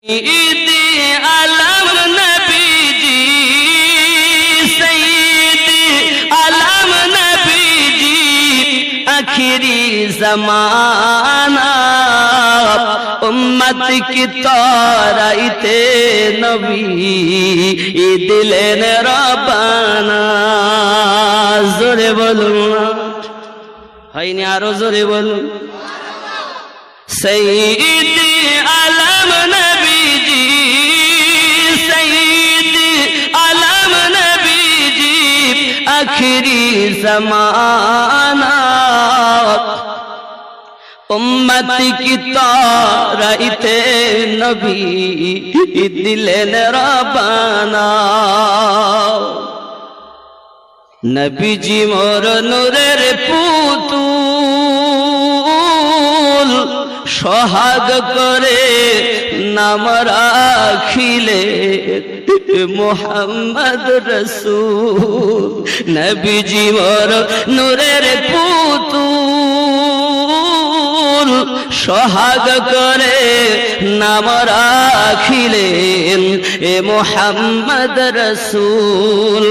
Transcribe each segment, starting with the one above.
सैयदी आलम नबीजी, सैयदी आलम नबीजी, आखिरी ज़माना उम्मत की तौराइते नबी दिलेन रब्बाना। जोरे बोलूं হয়নি, আরো জোরে বলুন। सैयदी आलम नबीजी, सैयदी आलम नबीजी, आखिरी ज़माना उम्मत की तौराइते नबी दिलेन रब्बाना। नबीजी मोर नूरेर पुतुल, সোহাগ করে নাম রাখিলে মুহাম্মদ রাসূল। নবীজি মোর নূরের পুতুল, সোহাগ করে নাম রাখিলেন এ মুহাম্মদ রাসূল।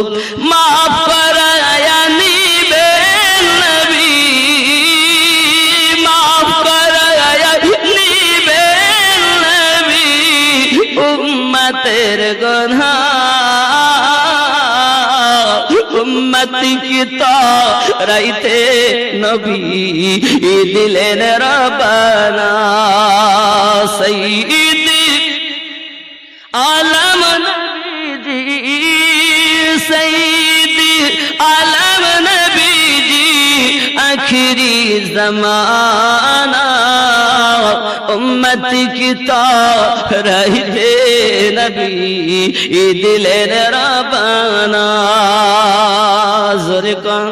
মাফ করায়া নিবেন নবী, মাফ করায়া নিবেন নবী উম্মতের গুনাহ। উম্মত কি তৌরাইতে নবী দিলেন রব্বানা। সৈয়দি আলম নবীজি, সৈয়দি আলম নবীজি, आखिरी ज़माना उम्मत की तौराइते नबी दिलेन रब्बाना। जोरे कौन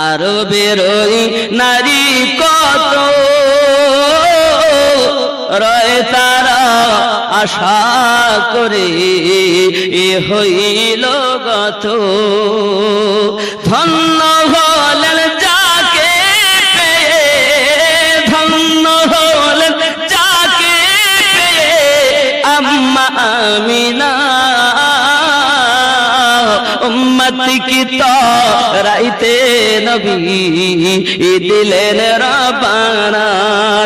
आरो बेरोई नारी कत রয় তারা আশা করে এ হইল গত। ধন্য হলেন যাকে পেয়ে, ধন্য হলেন যাকে পেয়ে আম্মা আমিনা। উম্মত কি তৌরাইতে নবী দিলেন রব্বানা।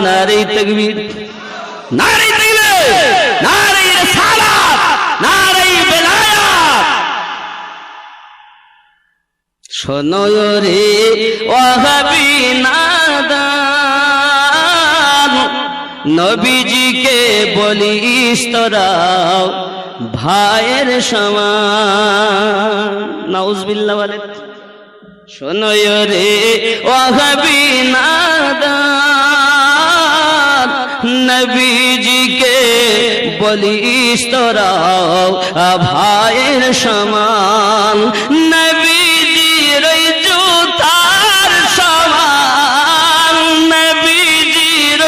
নারে তাকবীর, নারে তাকবীর, নারে রিসালাত, নারে বেলায়াত। শোনো রে ওয়াহাবি নাদান, নবীজিকে বলিস তোরা ভাইয়ের সমান। নাউজুবিল্লাহ বলে। শোনো রে ওয়াহাবি নাদান, নবীজিকে বলিস তোরা ভাইয়ের সমান। নবীজির জুতার সমান, নবীজির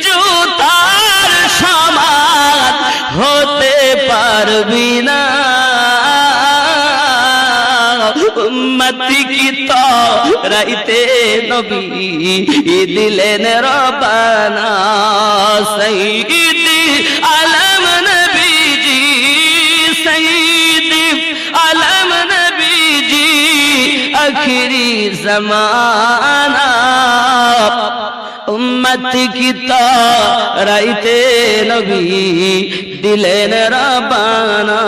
জুতার সমান হতে পারবি না। উম্মত কি তৌরাইতে নবী দিলেন রব্বানা। সৈয়দি আলম নবীজি, সৈয়দি আলম নবীজি, আখিরি ज़माना उम्मत की तौराइते नबी दिलेन रब्बाना।